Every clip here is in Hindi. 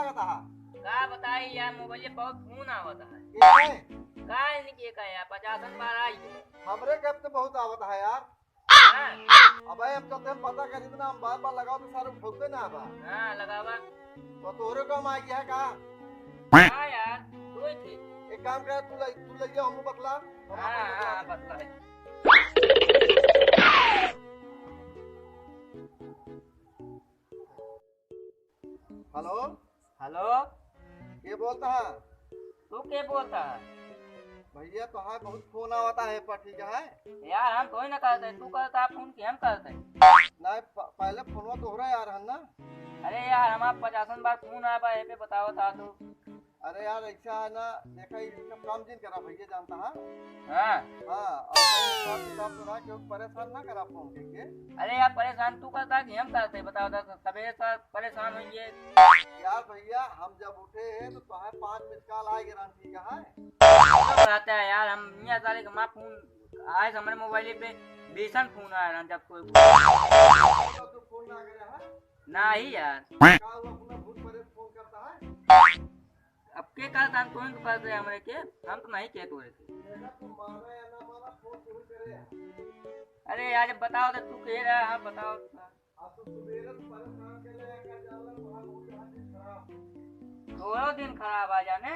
लागत है? का बताई यार, मोबाइल बहुत फोन आवत है। ये का इनके का यार 50 बार आई हमरे कैप तो बहुत आवत है यार। हाँ अबे अब चलते हम पता कर इतना हम बार लगाओ तो सारे ठोकते ना बा। हाँ लगावा। तो तोरे काम आ गया है का? हाँ यार दो ही थे। एक काम कर, तू ले जा, हमको बतला, हम हाँ आपको बतला हाँ दें। बतला है। हेलो, हेलो, ये बोलता है? तू क्या बोलता है? भैया तो हाँ बहुत फोन आवता है पर ठीक है। यार हम थोड़ी ना करते, तू करता फोन की हम करते। नहीं पहले फोनवा तोहरा यार है ना। अरे यार हमारा 50 बार फोन आया बा, पे बताओ था तू। अरे यार ऐसा है ना, देखा ये सब काम जिन करा भैया जानता है। हाँ हाँ और कहीं हिसाब किताब तो रहा क्यों परेशान ना करा फोन करके। अरे यार परेशान तू करता कि हम करते, बताओ था सवेरे से परेशान होइए। यार भैया हम जब उठे हैं तो तुम्हें 5 मिस कॉल आए गारंटी का है। क्यों कराता है यार, हम मियाँ साले का माँ फोन आए हमारे मोबाइल पे बेसन फोन आया ना जब कोई तो तू फोन ना करे है? ना ही यार। का हुआ अपना भूत प्रेत फोन करता है? अब के करता हम तुम तो करते हमारे के, हम तो नहीं के तोरे के। देखा तू मारा या ना मारा फोन तू ही करे। अरे यार जब बताओ तो तू कह रहा है, हाँ बताओ। अब तो सुबेरे तो परेशान के ले का जाला वहां हो गया है खराब। दोनों दिन खराब आ जाने।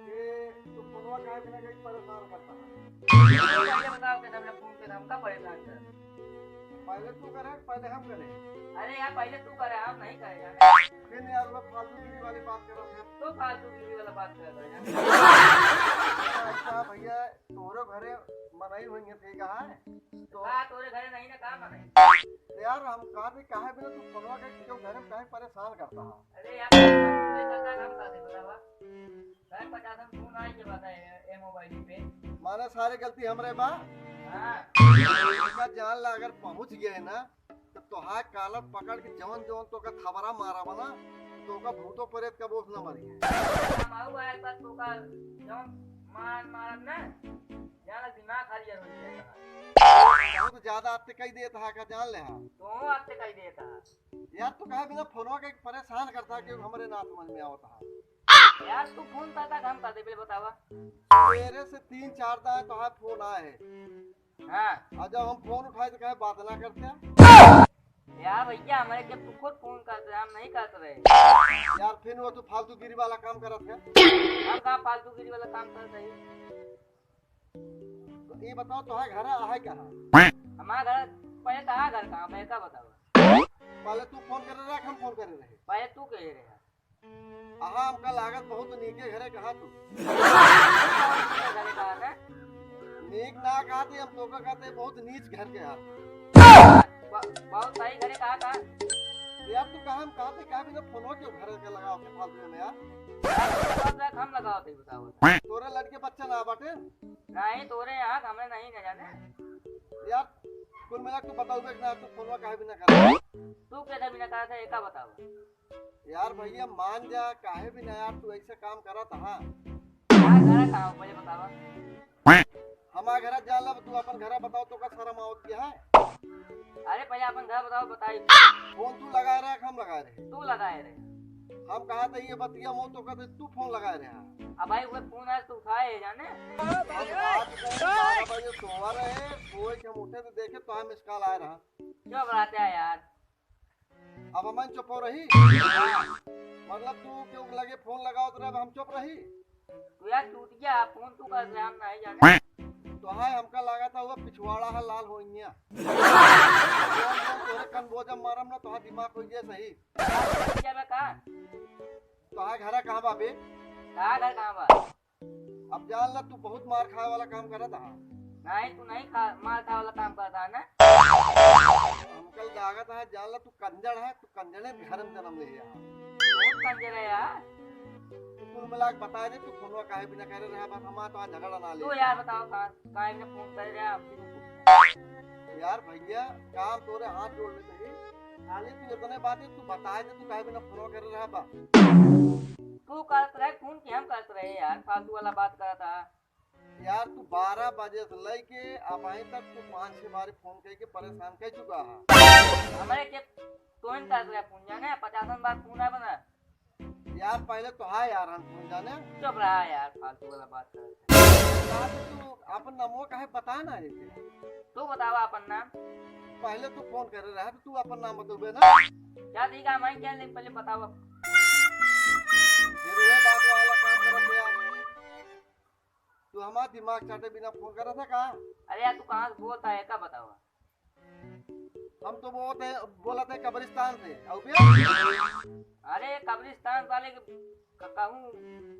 ये तू फोनवा काहे बिना कहीं परेशान करता है? ये बताओ कि हमने फोन पे हम का परेशान कर। पहले तू करे पहले हम करे। अरे यार पहले तू करे, हम नहीं करे जाने। फिर यार वो फालतूगिरी वाली बात करो फिर। तो फालतू की वाला बात कर रहा है। अच्छा भैया तोरे घरे मनाई हुई है ठीक है तो का तोरे घरे नहीं ना काम नहीं। यार हम कहा भी काहे बिना तू फोनवा के क्यों घर में काहे परेशान करता है? अरे यार तू करता काम कर दे बतावा। मैं 50 फोन आई के बताए ए मोबाइल पे। माने सारी गलती हमरे बा। हाँ इसका जान ला अगर पहुंच गए ना तो तोहार कालर पकड़ के जवन जवन तो का थबरा मारा बना तो का भूतो प्रेत का बोझ न मरी है। हम आऊ आए पर तो का जौन मारन ना जाना दिमाग खाली हो जाएगा। बहुत ज्यादा आते कई देता है का जान ले हा। तो आपसे कही देता यार तू कहे बिना फोनवा के परेशान करता है कि हमरे ना समझ में आवता है। यार तू फोन करता हम करते पहले बतावा। मेरे से 3-4 दाएं तो है फोन आए हैं। हाँ और जब हम फोन उठाए तो कहे बात ना करते हैं। यार भैया हमारे के तू खुद फोन करते हम नहीं करते रहे। यार फिर वो तू फालतूगिरी वाला काम करत है। हम कहाँ फालतूगिरी वाला काम कर रहे। तो ये बताओ तो है घर है कहाँ? हमारा घर पहले कहाँ घर कहाँ मैं का बतावा। पहले तू फोन करे रहा हम फोन करे रहे। पहले तू कह रहे हैं। आहा हमका लागत बहुत नीके घरे कहा तू। घरे कहाँ है? नीक ना कहते हम तो का कहते बहुत नीच घर के यार। बहुत सही घरे कहाँ कहाँ। यार तू कहा हम कहते कहा भी ना फोनवा क्यों घर के लगाओ के फालतू में यार। हम लगाओ थे बताओ। तोरे लड़के बच्चा ना बाटे। नहीं तोरे यहाँ हमें नहीं न जाने। यार कुल मिला तू बताओ कि ना तू फोनवा काहे भी ना कर। तू कैसे बिना कहा था एक बताओ। यार भैया मान जा काहे भी ना यार तू ऐसे काम करत हा। घर कहाँ पहले बतावा। हमारा घर जाला तू अपन घर बताओ तो का शर्म आवत क्या है? अरे पहले अपन घर बताओ बताई। फोन तू लगाए रहे हम लगाए रहे? तू लगाए रहे। हम कहा था ये बतिया मुंह तो कहते तू फोन लगाए रहे। अब भाई वो फोन है तू उठाए जाने। सोमवार है सोए के हम उठे तो देखे तो मिस कॉल आए रहा। क्यों बुलाते हैं यार? अब हम चुप हो रही मतलब तू क्यों लगे फोन लगाओ तो हम चुप रही। तू यार टूट गया फोन तू कर रहे हम नहीं जाने। तो हाय हमका लगा था वो पिछवाड़ा है लाल हो गया। तोरे कन बोझ मारम ना तो दिमाग हो गया सही। क्या मैं कहा? तो हाय घर कहाँ बा बे? कहाँ घर कहाँ बा? अब जान ला तू बहुत मार खाए वाला काम करा था। नहीं तू नहीं खा मार खा वाला काम करता है ना। हमकल लागत है जान ला तू कंजर है तू कंजरे घर में जन्म ले यहाँ। बहुत कंजर है यार। कुल मिला के बता दे तू फोनवा काहे बिना करे रहा बस हमारा तो आज झगड़ा ना ले। तू यार बताओ काहे ने फोन कर रहा है? यार भैया काम तोरे हाथ जोड़ लेते ही खाली तू इतने बातें तू बता दे तू काहे बिना फोनवा करे रहा बा। तू करत रहे फोन की हम करत रहे यार फालतू वाला बात कर रहा। यार तू 12 बजे से लेके अब अभी तक तू 5-6 बार फोन करके परेशान कर चुका है। हमारे के मन कर रहा फोन जाने 50 बार फोन आए बना। यार पहले तो है यार हम फोन जाने चुप रहा यार फालतू वाला बात कर। यार तू अपन नमो काहे बता ना रे तू बतावा अपन नाम। पहले तू फोन कर रहा है तो तू अपन नाम बतोबे ना क्या ठीक है मैं क्या नहीं पहले बतावा। फिर वह बात वाला काम करत यार तू हमारा दिमाग चाटे बिना फोन कर रहा था का अरे यार तू कहाँ से बोलता है क्या बतावा। हम तो बोला थे कब्रिस्तान से और बे अरे कब्रिस्तान वाले कहूँ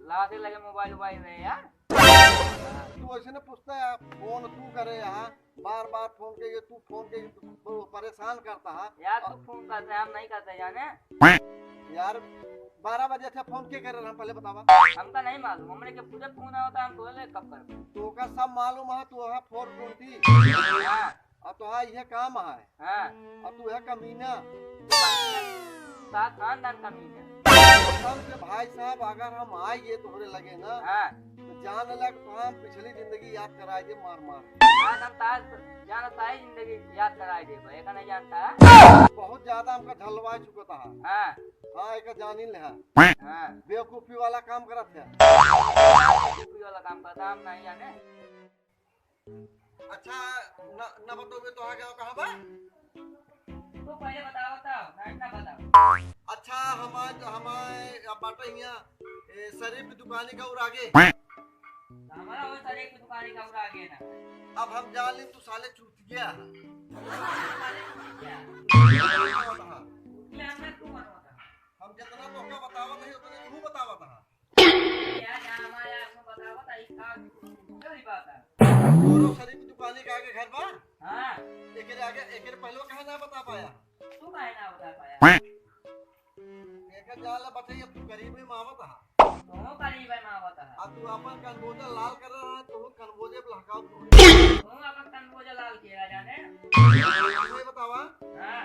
लाते लगे मोबाइल वोबाइल रहे यार। तू ऐसे न पूछता है फोन तू करे यहाँ बार बार फोन के तू फोन के तू परेशान करता है यार तू फोन करते हम नहीं करते जाने। यार 12 बजे अच्छा फोन के करे हम पहले बतावा हमका नहीं मालूम हमने के पूरे फोन होता हम बोले कब कर। तो का सब मालूम है तू है 420 हाँ और तो हाँ यह काम है हाँ और तू है कमीना साथ खानदान कमीना। कसम से भाई साहब अगर हम आइए तोहरे लगे ना हाँ तो जान लग तो हम पिछली जिंदगी याद कराए दे मार मार आज हम ताज जाना सारी जिंदगी याद कराए दे भाई का नहीं जानता। बहुत ज्यादा हमका झलवा चुका था हाँ हाँ एक जानी ले हाँ बेवकूफी वाला काम करत है बेवकूफी वाला काम करता हम नहीं जाने। अच्छा न बतोगे तो आ गया कहाँ बा तू पहले बताओ तो ना बताओ। अच्छा हमारे बाटा यहाँ शरीफ की दुकानी का और आगे हमारा वो सारे की दुकान का उड़ा आगे ना। अब हम जान ली तू साले चूत गया हम जितना तो का बतावा था उतने तू बतावा था यार हमारा आपको बताओ तो इसका कोई बात है। दोनों शरीफ की दुकानी का आगे घर बा हाँ एकरे आगे एकरे पहले कहे ना बता पाया तू काहे ना बता पाया। एक जान ला बताइए तू करीब में मावत है दोनों करीब है माँ बता। अब तू अपन कनबोजा लाल कर रहा है तो कनबोजे पे लहकाओ तू अपन तन को जलाल किया जाने। ये बतावा हाँ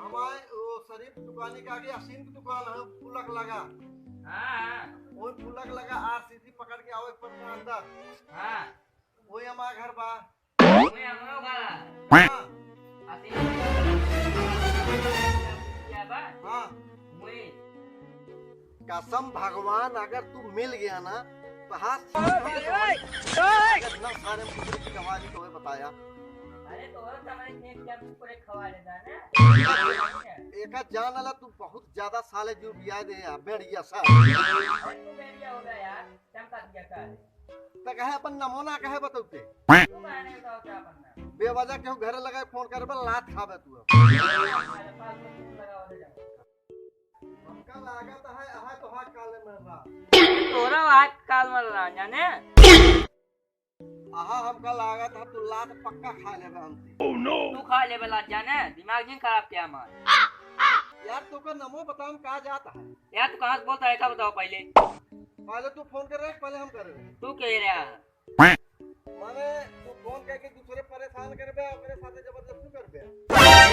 हमारे वो शरीफ दुकानी का आगे असीम की दुकान है पुलक लगा हाँ वो पुलक लगा आरसीसी पकड़ के आओ पर अंदर हाँ वही हमारा घर बा मैं हमरो घर हाँ असीम क्या बा हाँ मैं कसम भगवान अगर तू मिल गया ना तो हाथ सारे पुत्र की कहानी तो बताया अरे तो और हमारे खेत क्या पूरे खवा लेता ना। एक जान ला तू बहुत ज्यादा साले जो बिया दे बेड़िया सा तू बेरिया हो गया यार चमका दिया कर तो कहे अपन नमूना कहे बतौते तू काहे नहीं बताओ क्या बनना बेवजह केहू घर लगाए फोन करबे लात खाबे तू हमारे पास तो लगा हो जाए। हमका लागत है तो हाथ काले में रहा तोरा आज काल मर रहा जाने। आहा हमका लागत है तू लात पक्का खा लेबे हमसे तू खा ले बला जाने दिमाग नहीं खराब किया मार। यार तू का नमो बताम कहा जाता है यार तू कहाँ से बोलता है क्या बताओ पहले। पहले तू फोन कर रहे पहले हम कर रहे तू कह रहा है माने तू फोन करके दूसरे परेशान करबे अपने साथे जबरदस्ती करबे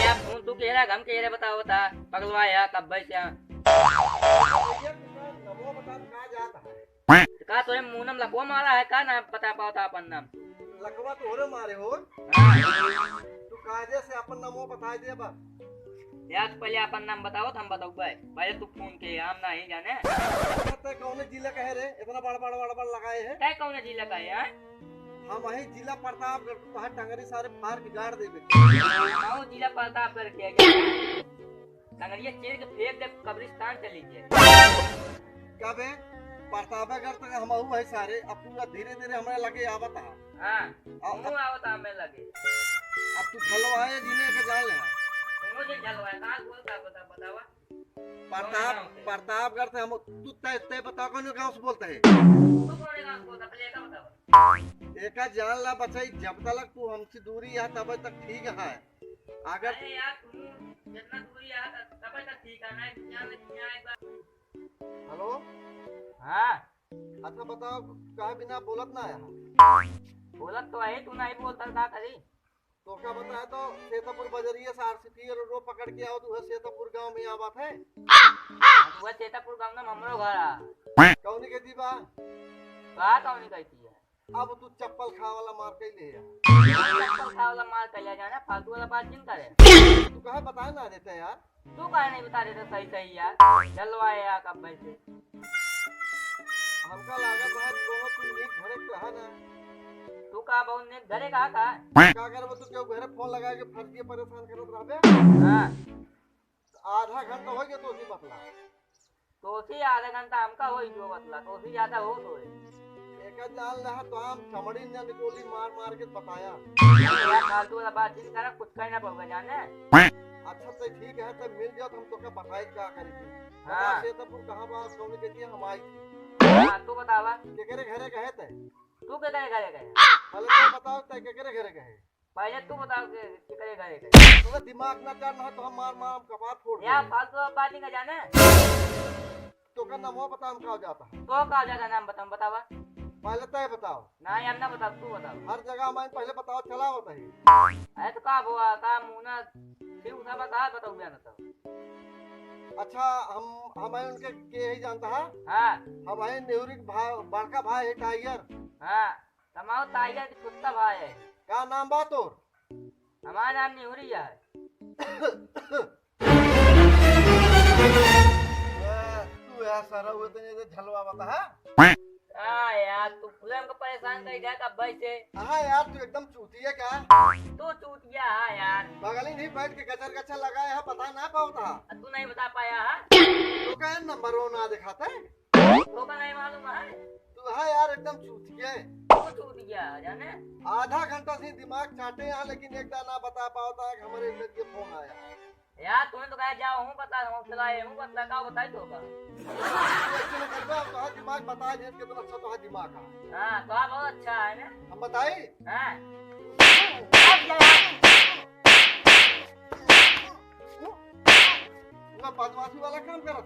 यार फोन तू कह रहा हम कह रहे बताओ बता पगलवा यार कब भाई से ये नमो बताम कहा जाता है का तोरे मुंह में लकवा मारा है का ना बता पाता अपन नाम। लकवा तो होरे मारे हो हाँ। तू कायदे से अपन नमो बता दे बा यार तू पहले अपन नाम बताओ तो हम बताओ भाई पहले तू फोन के हम नहीं जाने। ते कौन जिला कहे रे इतना बड़ लगाए है क्या कौन जिला का है हम वही जिला प्रतापगढ़ तो हर टंगरी सारे फाड़ के गाड़ देबे आओ जिला प्रताप करके टंगरिया चीर के फेंक दे कब्रिस्तान चली जाए कबे प्रतापगढ़ तक हम है सारे अब पूरा धीरे धीरे हमें लगे आवत है हां हमहू आवत हमें लगे। अब तू झलवाए जिले के जान ले मुझे झलवाए कहां बोलता बतावा प्रतापगढ़ से हम तू तय बता कौन गांव से बोलते है तू कौन गांव से बोलता पहले का बतावा। एका जान ला बचाई जब तक तू हमसे दूरी है तब तक ठीक है अगर अरे यार तू जितना दूरी है तब तक ठीक है ना दुनिया एक बार। हेलो हां अच्छा बताओ कहा बिना बोलत ना आया बोलत तो है तू नहीं बोलता का करी तो क्या बताया तो सेतापुर बजरिया से आरसीटी रोड पकड़ के आओ तो सेतापुर गांव में आवत है वो चेतापुर गांव में हमरो घर आ कौन के दीबा का कौन कहती है अब तू चप्पल खा वाला मार के ले चप्पल खा वाला मार कर ले जाना फालतू वाला बात जिन करे। तू कहे बता ना देते यार तू काहे नहीं बता देता सही सही यार? जलवाए यार कब वैसे? हमका लागत है दोनों कोई नीक घरे कहा ना। तू का बहुत ने घरे का? का करबो तू क्यों घरे फोन लगा के फर्जी परेशान करत रहबे? हाँ आधा घंटा हो गया तो उसी बतला। तो उसी आधा घंटा हमका होई जो बतला, तो उसी ज्यादा हो तो है। एक जान रहा तो हम चमड़ी न निकोली मार मार के बताया। यार फालतू वाला बात नहीं करा, कुछ कहना पड़ेगा जाने। अच्छा तो ठीक है तब मिल जाओ तो हम तो का बताई क्या करी थी। हाँ। से तब कहां बात सोने के लिए हम आई थी। हाँ तू बतावा, केकरे घरे गए थे? तू के घरे गए? पहले तो बताओ तय केकरे घरे गए? पहले तू बताओ कि करे गए। तो दिमाग ना चल रहा तो हम मार मार कपार फोड़ यार देंगे। फालतू वाला बात नहीं कर जाने। तो का नाम बता हम कहा जाता है। तो का ज्यादा नाम बतावा। पहले तय बताओ। ना यार ना बता, तू बताओ। हर जगह मैं पहले बताओ चला होता है। अरे तो का हुआ का मुना शिव सब का बताओ बयान तो। अच्छा हम उनके के ही जानता है। हाँ हमारे नेहरू भाई बड़का भाई है टाइगर। हाँ तमाओ टाइगर की छोटा भाई है। का नाम बा तोर? हमारा नाम निहुरिया है। तू ऐसा रहा हुआ तो नहीं झलवा बता है। हाँ यार तू खुद हमको परेशान कर दिया कब भाई से। हाँ यार तू एकदम चूती है क्या? तू टूट गया है यार। बगली नहीं बैठ के गचर गचर लगाया है पता ना पाता। तू नहीं बता पाया है? तो क्या नंबर वो ना दिखाता है? तो का नहीं मालूम है? तू हाँ यार एकदम चूती है। तू टूट गया जाने। आधा घंटा से दिमाग चाटे यहाँ लेकिन एक ना बता पाता है कि हमारे इज्जत के फोन आया। यार तूने तो कहा जाओ हूँ बता हूँ चलाए हूँ बता का बताई तो का। एक्चुअली करबा तो हाँ दिमाग बता दे कितना अच्छा तो हाँ दिमाग है। हाँ तो आप बहुत अच्छा है ना। हम बताई। हाँ मैं बदमाशी वाला काम कर रहा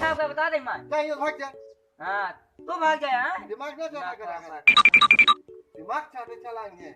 का बता दे मैं। चाहिए भाग जा। हाँ तू भाग गया हाँ? दिमाग ना चला करेगा। दिमाग चाटे चलाएंगे।